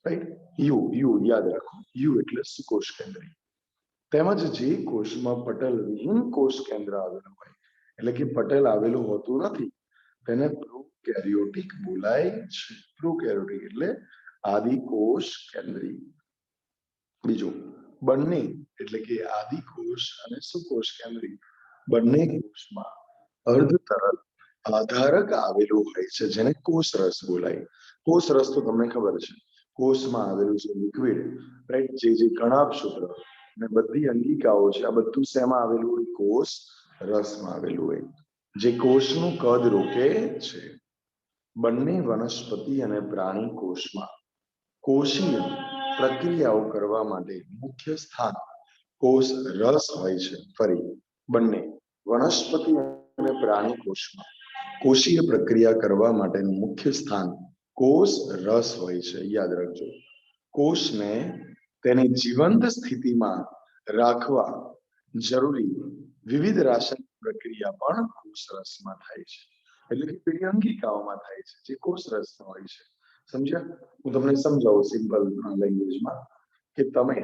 રાઈટ? યુ યાદ રાખો, યુ એટલે સુકોષ કેન્દ્રી. તેમજ જે કોષમાં પટલ વિહીન કોષ કેન્દ્ર આવેલું હોય, એટલે કે પટેલ આવેલું હોતું નથી, તેને પ્રોકેરિયોટિક બોલાય છે. પ્રોકેરિયોટિક એટલે આદિકોષ કેન્દ્રી. બીજું, બંને એટલે કે આદિકોષ અને સુકોષ કેન્દ્રી બંને કોષમાં અર્ધ તરલ આધારક આવેલું હોય છે, જેને કોષરસ બોલાય. કોષરસ તો તમને ખબર છે, કોષમાં આવેલું છે લિક્વિડ, રાઈટ? જે કણાભસૂત્ર અને બધી અંગિકાઓ છે, આ બધું શેમાં આવેલું હોય? કોષ રસમાં આવેલું હોય, જે કોષનું કદ રોકે છે. બંને વનસ્પતિ અને પ્રાણી કોષમાં કોષીય પ્રક્રિયાઓ કરવા માટે મુખ્ય સ્થાન કોષ રસ હોય છે. ફરી, બંને વનસ્પતિ અને પ્રાણી કોષમાં કોષીય પ્રક્રિયા કરવા માટેનું મુખ્ય સ્થાન કોષ રસ હોય છે. યાદ રાખજો. કોષને તેની જીવંત સ્થિતિમાં રાખવા જરૂરી વિવિધ રાસાયણિક પ્રક્રિયા પણ કોષ રસમાં થાય છે. એટલે કે પેલી અંગિકાઓમાં થાય છે, જે કોષ રસમાં હોય છે. સમજ્યા? હું તમને સમજાવું સિમ્પલ લેંગ્વેજમાં, કે તમે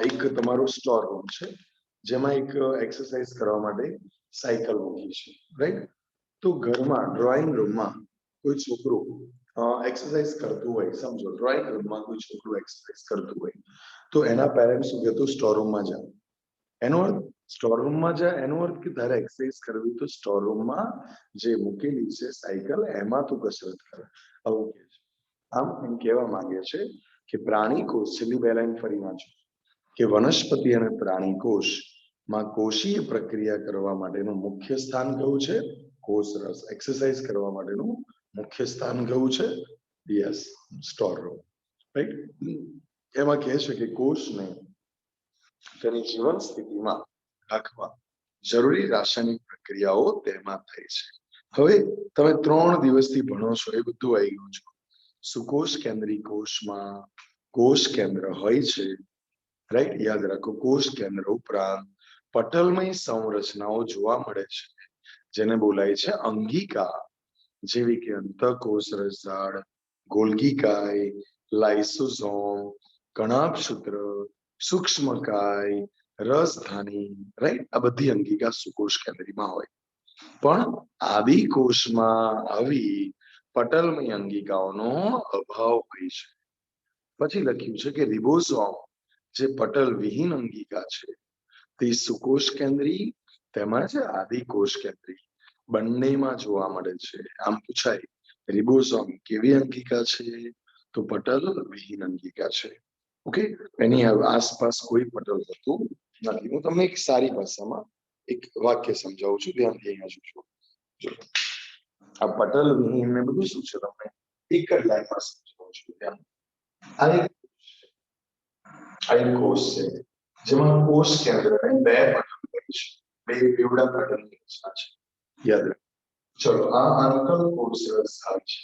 એક તમારો સ્ટોર રૂમ છે, જેમાં એક એક્સરસાઇઝ કરવા માટે સાયકલ મૂકી છે, રાઈટ? તો ઘરમાં ડ્રોઈંગ રૂમમાં કોઈ છોકરું એક્સરસાઇઝ કરતું હોય, સમજો ડ્રોઈંગ રૂમમાં કોઈ છોકરું એક્સરસાઇઝ કરતું હોય, તો એના પેરેન્ટ્સ શું કહેતું? સ્ટોર રૂમમાં જા. એનો અર્થ સ્ટોર રૂમમાં જા, એનો અર્થ કે તારે એક્સરસાઇઝ કરવી તો સ્ટોર રૂમમાં જે મૂકેલી છે સાયકલ, એમાં તું કસરત કર. આવું કે છે. આમ એમ કહેવા માંગે છે કે પ્રાણી કોષ, છેલ્લી બે લાઈન ફરી વાંચો, કે વનસ્પતિ અને પ્રાણી કોષમાં કોષીય પ્રક્રિયા કરવા માટેનું મુખ્ય સ્થાન કયું છે? કોષ રસ. એક્સરસાઇઝ કરવા માટેનું મુખ્ય સ્થાન કયું છે? Yes, store room. રાઈટ? એમાં કહે છે કે કોષને તેની જીવન સ્થિતિમાં રાખવા જરૂરી રાસાયણિક પ્રક્રિયાઓ તેમાં થાય છે. હવે તમે 3 દિવસથી ભણો છો, એ બધું આવી ગયું છે. સુકોષ કેન્દ્રી કોષમાં કોષ કેન્દ્ર હોય છે, રાઈટ? યાદ રાખો, કોષ કેન્દ્ર ઉપરાંત પટલમય સંરચનાઓ જોવા મળે છે, જેને બોલાય છે અંગિકા, જેવી કે અંતઃકોષ રસજાળ, ગોલ્ગીકાય, લાઇસોસોમ, કણાભસૂત્ર, સૂક્ષ્મકાય, રસધાની, રાઈટ? આ બધી અંગિકા સુકોષ કેન્દ્રીમાં હોય. પણ આદિકોષમાં આવી પટલમય અંગિકાઓનો અભાવ હોય છે. પછી લખ્યું છે કે રિબોસોમ, જે પટલ વિહીન અંગિકા છે, તે સુકોષ કેન્દ્રી તેમજ આદિકોષ કેન્દ્રી બંનેમાં જોવા મળે છે. આમ પૂછાય, રિબોસોમ કેવી અંગિકા છે? તો પટલ વિહીન અંગિકા છે. ઓકે, એની આસપાસ કોઈ પટલ હોતું નથી. હું તમને એક સારી ભાષામાં એક વાક્ય સમજાવું છું, ધ્યાનથી અહીંયા જોજો. આ પટલ વિહીન ને બધું શું છે તમને એક જ લાઈનમાં સમજાવું છું. ધ્યાન. આ એક કોષ છે, જેમાં કોષ કેન્દ્ર બે પટલ છે, બે બેવડા પટલની રચના છે. યાદ રાખો. ચલો, આ અંતઃકોષ રસજાળ છે,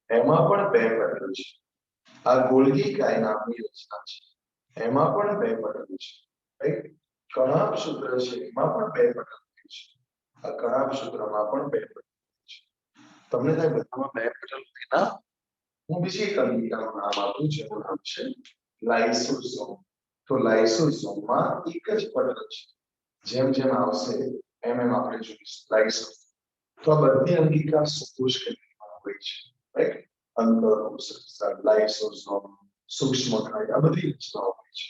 એમાં પણ બે પટલ છે. આ ગોલ્ગીકાય નામની રચના છે, એમાં પણ બે પટલ છે, રાઈટ? કણાભસૂત્ર છે, એમાં પણ બે પટલ છે. આ કણાભસૂત્રમાં પણ બે પટલ છે. તમને થાય બધામાં બે પટલ ના? હું બીજી એક અંગિકાનું નામ આપું, જેનું નામ છે લાઇસોસોમ. તો લાઇસોસોમમાં એક જ પટલ છે. જેમ જેમ આવશે આપણે જોઈશું લાઈસોઝોમ. તો આ બધી અંગિકા કોષ કેન્દ્રમાં હોય છે, રાઈટ? અંતઃકોષરસાર, લાઈસોઝોમ, સૂક્ષ્મકાય, આ બધી રચનાઓ હોય છે.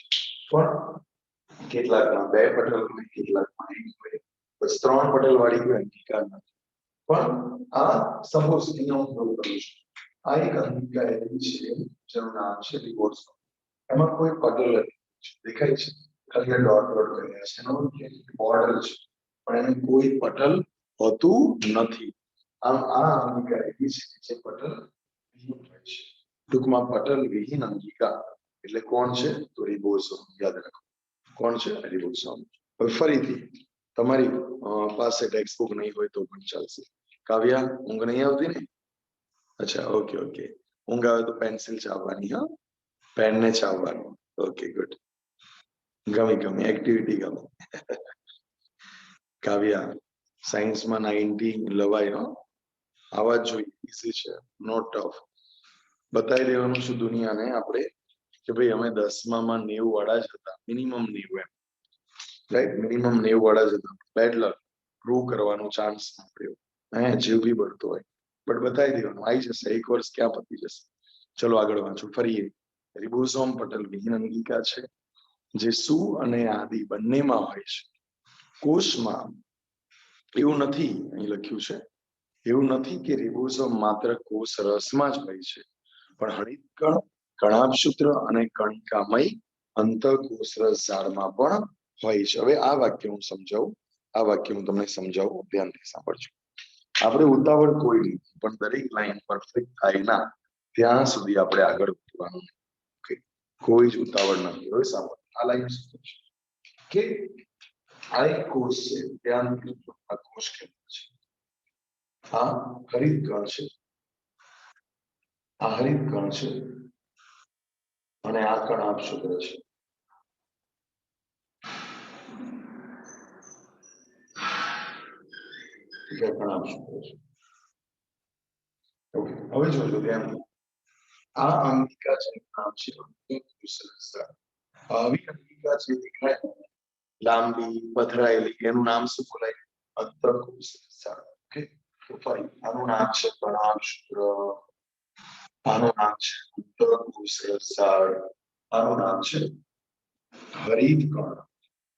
પણ કેટલાકમાં 2 પટલ હોય, કેટલાકમાં 1 હોય, બસ 3 પટલ વાળી કોઈ અંગિકા નથી. પણ આ સપોઝ અહીંયા હું કરું છું, આ એક અંગિકા એવી છે જેનું નામ છે રિબોસોમ. એમાં કોઈ પટલ નથી, દેખાય છે? ખાલી ડોટ ડોટ કર્યા છે, એનો બોર્ડર છે, પણ એને કોઈ પટલ હોતું નથી. આમ આ અંગિકા એવી છે જે પટલ વિહીન હોય છે. ટૂંકમાં પટલ વિહીન અંગિકા એટલે કોણ છે? તો રિબોસોમ. યાદ રાખો, કોણ છે? રિબોસોમ. હવે ફરીથી તમારી પાસે ટેક્સ્ટ બુક નહીં હોય તો પણ ચાલશે. કાવ્યા, ઊંઘ નહીં આવતી ને? અચ્છા, ઓકે ઓકે. ઊંઘ આવે તો પેન્સિલ ચાવવાની, હા, પેન ને ચાવવાનું. Okay, good. ગમી એક્ટિવિટી ગમી. કાવ્યા, સાયન્સમાં 90 લવાય, હો. આવા જ જોઈએ, ઈઝી છે, નોટ ટફ. બતાવી દેવાનું છું દુનિયાને આપણે કે ભાઈ અમે 10માં 90 વાળા જ હતા, મિનિમમ 90 એમ, રાઈટ? મિનિમમ 90 વાળા જ હતા. બેડ લક પ્રૂવ કરવાનો ચાન્સ મળ્યો, જીવ બી બળતો હોય, બટ બતાવી દેવાનું, આવી જશે. 1 વર્ષ ક્યાં પતી જશે. ચલો આગળ વાંચો. ફરી રિબોસોમ પટલ વિહીન અંગિકા છે જે સુ અને આદિ બંનેમાં હોય છે. કોષમાં એવું નથી, અહીં લખ્યું છે, એવું નથી કે રિબોસોમ માત્ર કોષ રસમાં જ હોય છે, પણ હરિતકણ, કણાભસૂત્ર અને કણિકામય અંતઃકોષરસ ઝાડમાં પણ હોય છે. હવે આ વાક્ય હું સમજાવું, આ વાક્ય હું તમને સમજાવું, ધ્યાનથી સાંભળજો. આપણે ઉતાવળ કોઈ નહીં, પણ દરેક લાઈન પરફેક્ટ થાય ના ત્યાં સુધી આપણે આગળ વધવાનું. કોઈ જ ઉતાવળ નથી. હવે સાંભળો, આ લાઈન શું છે કે આ એક કોષ છે, ધ્યાન રાખજો, આ કોષ કેન્દ્ર છે, આ હરિતકણ છે, આ હરિતકણ છે, અને આ કણાભસૂત્ર છે. કણાભસૂત્ર છે. ઓકે, હવે જોજો ધ્યાનથી. આ અંગિકા છે, નામ છે અંતઃકોષરસ. આવી અંગિકા છે દેખાય લાંબી, પથરાયેલી, એનું નામ શું બોલાય? અંતઃકોષરસ. ઓકે, તો ફરી આનું નામ છે કણાભસૂત્ર, આનું નામ છે અંતઃકોષરસ, આનું નામ છે હરિતકણ.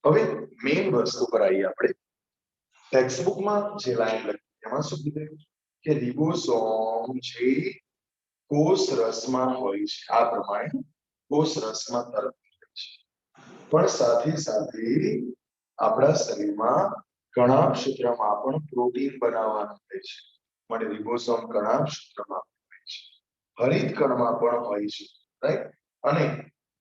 હવે મેઇન વસ્તુ પર આવીએ આપણે. ટેક્સ્ટ બુકમાં જે લાઈન લખી એમાં શું કીધું કે રિબોસોમ જે કોષ રસમાં હોય છે, આ પ્રમાણે કોષ રસમાં તરફ હોય છે, પણ સાથે સાથે આપણા શરીરમાં કણાભસૂત્રમાં પણ પ્રોટીન બનાવવાનું હોય છે. માટે રિબોસોમ કણાભસૂત્રમાં હોય છે, હરિતકણમાં પણ હોય છે, રાઈટ? અને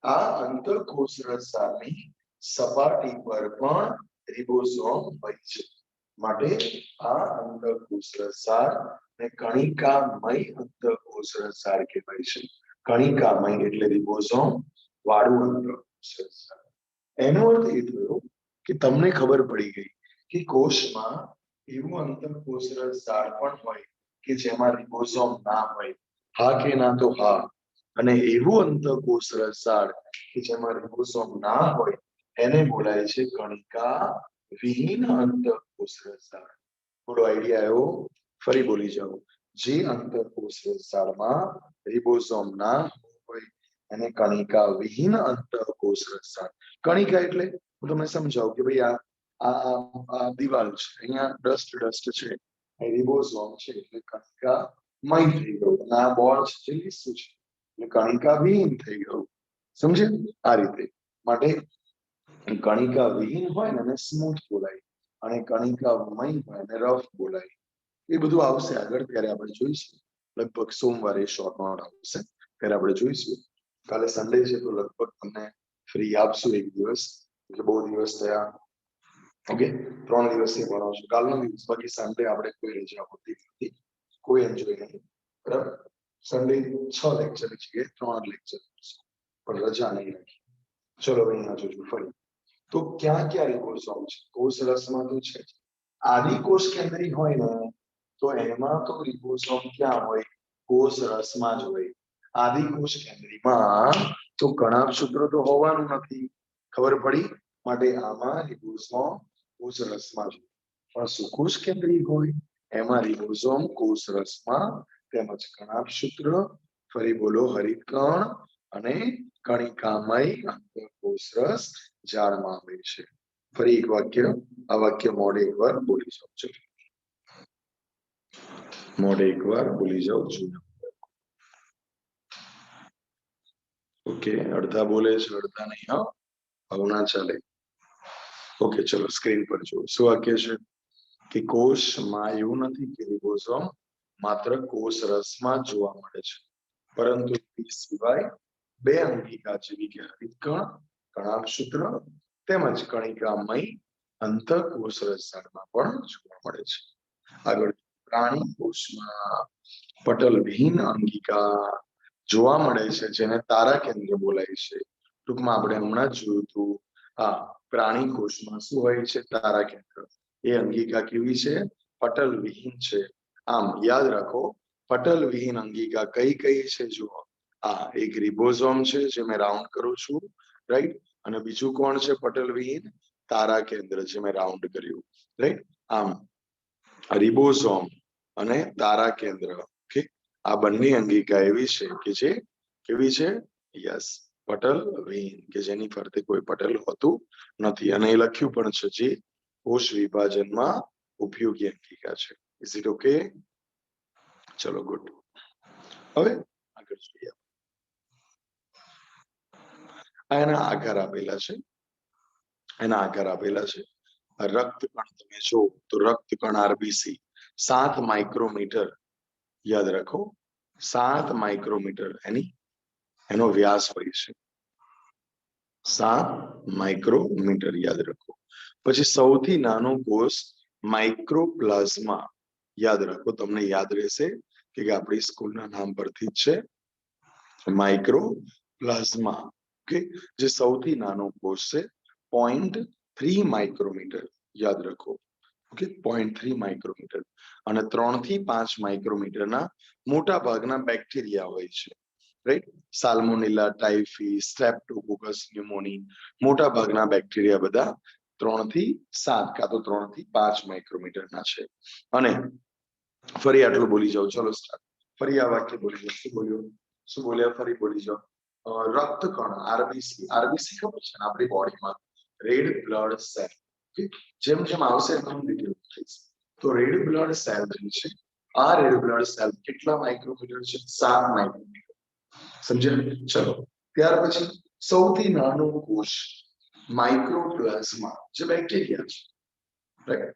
આ અંતઃકોષરસની સપાટી પર પણ રિબોસોમ હોય છે. માટે આ અંતઃકોષરસ ને કણિકામય અંતઃકોષરસ કહેવાય છે. કણિકામય એટલે રિબોસોમ વાળું અંતઃકોષરસ. એનો અર્થ એ થયો કે તમને ખબર પડી ગઈ કે કોષમાં એવું અંતઃકોષરસ પણ હોય કે જેમાં રિબોસોમ ના હોય. હા કે ના? તો હા. અને એવું અંતઃકોષરસ કે જેમાં રિબોસોમ ના હોય એને બોલાય છે કણિકા વિહીન અંતઃકોષરસ. થોડો આઈડિયા આવ્યો? ફરી બોલી જાઓ. જે અંતઃકોષરસ ઝાડમાં રિબોસોમ ના હોય એને કણિકા વિહીન અંતઃકોષરસ. કણિકા એટલે હું તમને સમજાવું કે ભાઈ આ દિવાલ છે, અહીંયા ડસ્ટ છે, એ રિબોસોમ છે એટલે કણિકા મય થઈ ગયું, અને આ બોલ છે જે લીસું છે એટલે કણિકા વિહીન થઈ ગયું. સમજે? આ રીતે. માટે કણિકા વિહીન હોય ને એને સ્મૂથ બોલાય, અને કણિકામય હોય એને રફ બોલાય. એ બધું આવશે આગળ, ત્યારે આપણે જોઈશું. લગભગ સોમવારે શોર્ટ નોટ આવશે, ત્યારે આપણે જોઈશું. કાલે સન્ડે છે તો લગભગ તમને ફ્રી આપશું 1 દિવસ, એટલે બહુ દિવસ થયા. ઓકે, 3 દિવસથી ભણો છો. કાલનો દિવસ, બાકી સન્ડે આપણે કોઈ રજા હોતી નથી, કોઈ એન્જોય નહીં, બરાબર? સન્ડે 6 લેક્ચર છે, 3 લેક્ચર, પણ રજા નહીં રાખી. ચલો અહીંયા જોજો ફરી. તો ક્યાં ક્યાં રિબોસોમ છે? કોષરસમાં તો છે. આદિકોષ કેન્દ્રી હોય ને તો એમાં તો રિબોસોમ ક્યાં હોય? કોષ રસમાં જ હોય. આદિકોષ કેન્દ્રીમાં તો કણાભસૂત્ર તો હોવાનું નથી, ખબર પડી? માટે આમાં રિબોસોમ કોષ રસમાં જ. સુકોષ કેન્દ્રીય હોય એમાં રિબોઝોમ કોષરસમાં તેમજ કણાભસૂત્ર, ફરી બોલો હરિતકણ અને કણિકામય અંતઃકોષરસ ઝાડમાં હોય છે. ફરી એક વાક્ય, આ વાક્ય મોડે એકવાર બોલી જાઓ છો, મોડે એકવાર બોલી જાઓ છું. ઓકે, અડધા બોલે છે અડધા નહીં, હા આવું ના ચાલે. ઓકે ચલો સ્ક્રીન પર જુઓ. શું વાક્ય છે કે કોષમાં એવું નથી કે રિબોઝોમ માત્ર કોષ રસમાં જોવા મળે છે, પરંતુ તે સિવાય બે અંગિકા જેવી કે હરિતકણ, કણાભસૂત્ર તેમજ કણિકામય અંતઃકોષરસ ઝાડમાં પણ જોવા મળે છે. આગળ પ્રાણી કોષમાં પટલવિહીન અંગિકા જોવા મળે છે જેને તારા કેન્દ્ર બોલાય છે. ટૂંકમાં આપણે હમણાં જ જોયું હતું, આ પ્રાણી કોષમાં શું હોય છે? તારા કેન્દ્ર. એ અંગિકા કેવી છે? પટલવિહીન છે. આમ યાદ રાખો, પટલવિહીન અંગિકા કઈ કઈ છે? જુઓ, આ એક રિબોઝોમ છે જે મેં રાઉન્ડ કરું છું, રાઈટ, અને બીજું કોણ છે પટલવિહીન? તારા કેન્દ્ર જે મેં રાઉન્ડ કર્યું, રાઈટ. આમ રિબોઝોમ અને તારા કેન્દ્ર, ઓકે, આ બંને અંગિકા એવી છે કે જે કેવી છે? યસ, પટલવિહીન, કે જેની ફરતે કોઈ પટલ હોતું નથી, અને એ લખ્યું પણ છે જે કોષ વિભાજનમાં ઉપયોગી અંગિકા છે. Is it okay? ચલો ગુડ. હવે આગળ જોઈએ. એના આકાર આપેલા છે, એના આકાર આપેલા છે. રક્તકણ તમે જો તો રક્તકણ આરબીસી 7 માઇક્રોમીટર, યાદ રાખો 7 માઇક્રોમીટર એનો વ્યાસ હોય છે, 7 માઇક્રોમીટર, યાદ રાખો. પછી સૌથી નાનો કોષ માઇક્રોપ્લાઝ્મા, યાદ રાખો, તમને યાદ રહેશે કે આપણી સ્કૂલના નામ પરથી જ છે માઇક્રોપ્લાઝ્મા, ઓકે, જે સૌથી નાનો કોષ છે 0.3 માઇક્રોમીટર, યાદ રાખો, ઓકે, 0.3 માઇક્રોમીટર. અને 3 થી 5 માઇક્રોમીટરના મોટા ભાગના બેક્ટેરિયા હોય છે, રાઈટ. સાલ્મોનેલા, ટાઇફી, સ્ટ્રેપ્ટોકોકસ ન્યુમોની, મોટા ભાગના બેક્ટેરિયા બધા 3 થી 7 કાં તો 3 થી 5 માઇક્રોમીટરના છે. અને ફરી આટલું બોલી જાઓ, ચલો સ્ટાર્ટ. ફરી આ વાક્ય બોલી જાઓ. શું બોલ્યો? શું બોલ્યા? ફરી બોલી જાઓ. રક્તકણ આરબીસી, આરબીસી ખબર છે ને આપણી બોડીમાં રેડ બ્લડ સેલ, જેમ જેમ આવશે એમ ડિટેલ થઈશ. તો રેડ બ્લડ સેલ છે, આ રેડ બ્લડ સેલ કેટલા માઇક્રોમીટર છે? 7 માઇક્રોમીટર. સમજ્યા? ચલો ત્યાર પછી સૌથી નાનો કોષ માઇક્રોપ્લાઝ્મા, જે બેક્ટેરિયા છે, રાઈટ.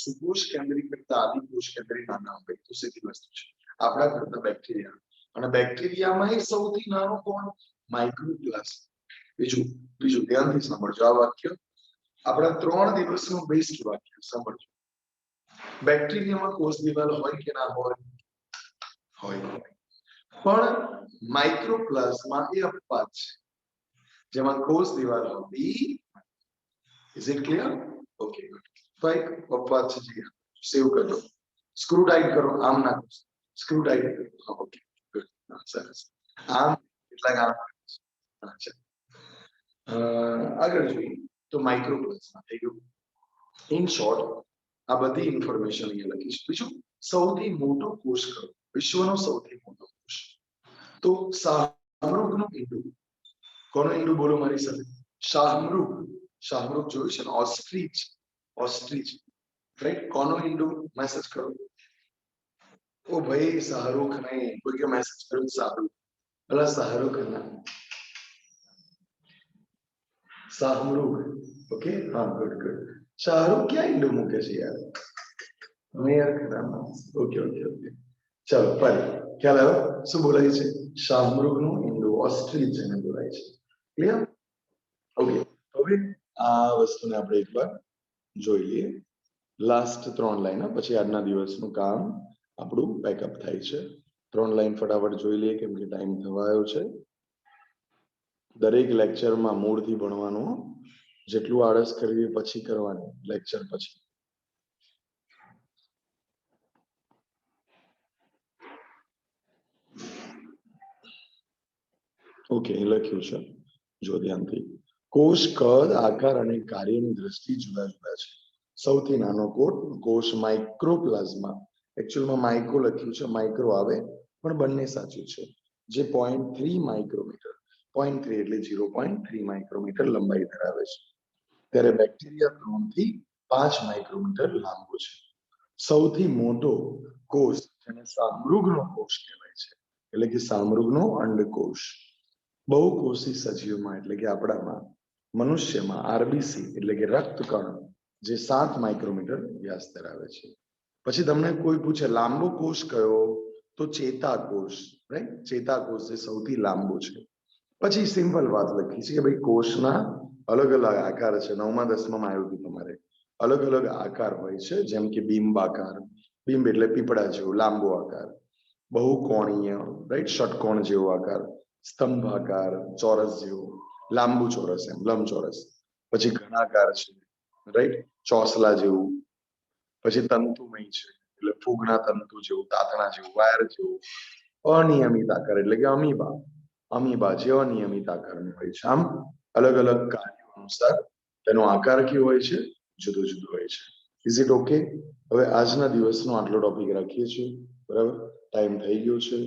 સુકોષ કેન્દ્રી કરતા આદિકોષ કેન્દ્રી નાના હોય તો સીધી વસ્તુ છે, આપણા કરતા બેક્ટેરિયા. અને બેક્ટેરિયામાં સૌથી નાનો કોણ? માઇક્રોપ્લાઝ્મા. બીજું ધ્યાનથી સાંભળજો આ વાક્ય, આપણા 3 દિવસનું બેસ્ટ વાક્ય સાંભળજો. બેક્ટેરિયામાં કોષ દિવાલ હોય કે ના હોય? હોય. પણ માઇક્રોપ્લાઝ્મા એ અપવાદ છે જેમાં કોષ દિવાલ હોતી. Is it clear? ઓકે, તો એક અપવાદ છે, જે સેવ કરજો, સ્ક્રૂ ટાઈટ કરો, આમ ના સ્ક્રૂ ટાઈટ કરો. ઓકે ગુડ, સરસ. આમ કેટલાક આમ. અચ્છા, આગળ જોઈએ તો માઇક્રોપ્લાઝ્મા થઈ ગયું. ઇન શોર્ટ આ બધી ઇન્ફોર્મેશન અહીંયા લખી છે. બીજું, સૌથી મોટો કોષ કયો? વિશ્વનો સૌથી મોટો કોષ તો શાહમૃગનું ઈંડું. કોનું ઈંડું? બોલો મારી સાથે. શાહમૃગ. શાહમૃગ જોયું છે ને? Ostrich, ostrich, right. કોનું ઈંડું? મેસેજ કરો. ઓ ભાઈ શાહરુખ નહીં, કોઈ કે મેસેજ કર્યો શાહરુખ, ભલા શાહરુખ ના, શાહમૃગ. ઓકે, હા ગુડ ગુડ. શાહરુખ ક્યાં ઈંડું મૂકે છે યાર? મેં યાર ખરા. ઓકે ઓકે ઓકે, ચલો ફરી ખ્યાલ આવ્યો શું બોલાય છે? શાહમૃગનું ઈંડું, ઓસ્ટ્રીચ જેને બોલાય છે. ક્લિયર? ઓકે, હવે આ વસ્તુને આપણે એકવાર જોઈ લઈએ. લાસ્ટ 3 લાઈન, પછી આજના દિવસનું કામ આપણું બેકઅપ થાય છે. 3 લાઈન ફટાફટ જોઈ લઈએ કેમ કે ટાઈમ થવા આવ્યો છે. દરેક લેક્ચરમાં મૂળથી ભણવાનું, જેટલું આળસ કરવી પછી કરવાનું, લેક્ચર પછી. ઓકે, લખ્યું છે, જો ધ્યાનથી. કોષ કદ, આકાર અને કાર્યની દ્રષ્ટિ જુદા જુદા છે. સૌથી નાનો કોષ માઇક્રોપ્લાઝ્મા. એકચ્યુઅલમાં માઇક્રો લખ્યું છે, માઇક્રો આવે પણ બંને સાચું છે, જે 0.3 માઇક્રોમીટર, 0.3 એટલે 0.3 માઇક્રોમીટર લંબાઈ ધરાવે છે. ત્યારે બેક્ટેરિયા 3 થી 5 માઇક્રોમીટર લાંબો છે. સૌથી મોટો કોષ જેને સામૃગનો કોષ કહેવાય છે, એટલે કે સામૃગનો અંડકોષ. બહુકોષી સજીવમાં એટલે કે આપણામાં મનુષ્યમાં આરબીસી એટલે કે રક્તકણ જે 7 માઇક્રોમીટર વ્યાસ ધરાવે છે. પછી તમને કોઈ પૂછે લાંબો કોષ કયો, તો ચેતાકોષ, રાઈટ? ચેતાકોષ જે સૌથી લાંબો છે. પછી સિમ્પલ વાત લખી છે કે ભાઈ કોષના અલગ અલગ આકાર છે. 9મા 10મામાં આવ્યું હતું તમારે. અલગ અલગ આકાર હોય છે, જેમ કે બિંબાકાર, બિંબ એટલે પીપળા જેવો લાંબો આકાર, બહુકોણીય, રાઈટ? ષટકોણ જેવો આકાર, સ્તંભાકાર, ચોરસ જેવો, લાંબુ ચોરસ એમ લંબચોરસ. પછી ઘનાકાર છે, રાઈટ? ચોસલા જેવું. પછી તંતુમય છે એટલે ફૂગના તંતુ જેવું, તાતણા જેવું, વાયર જેવું. અનિયમિત આકાર એટલે કે અમીબા, અમીબા જે અનિયમિત આકારનું હોય છે. આમ અલગ અલગ કાર્યો અનુસાર તેનો આકાર કેવો હોય છે, જુદો જુદો હોય છે. Is it okay? હવે આજના દિવસનો આટલો ટોપિક રાખીએ છીએ, બરાબર? ટાઈમ થઈ ગયો છે.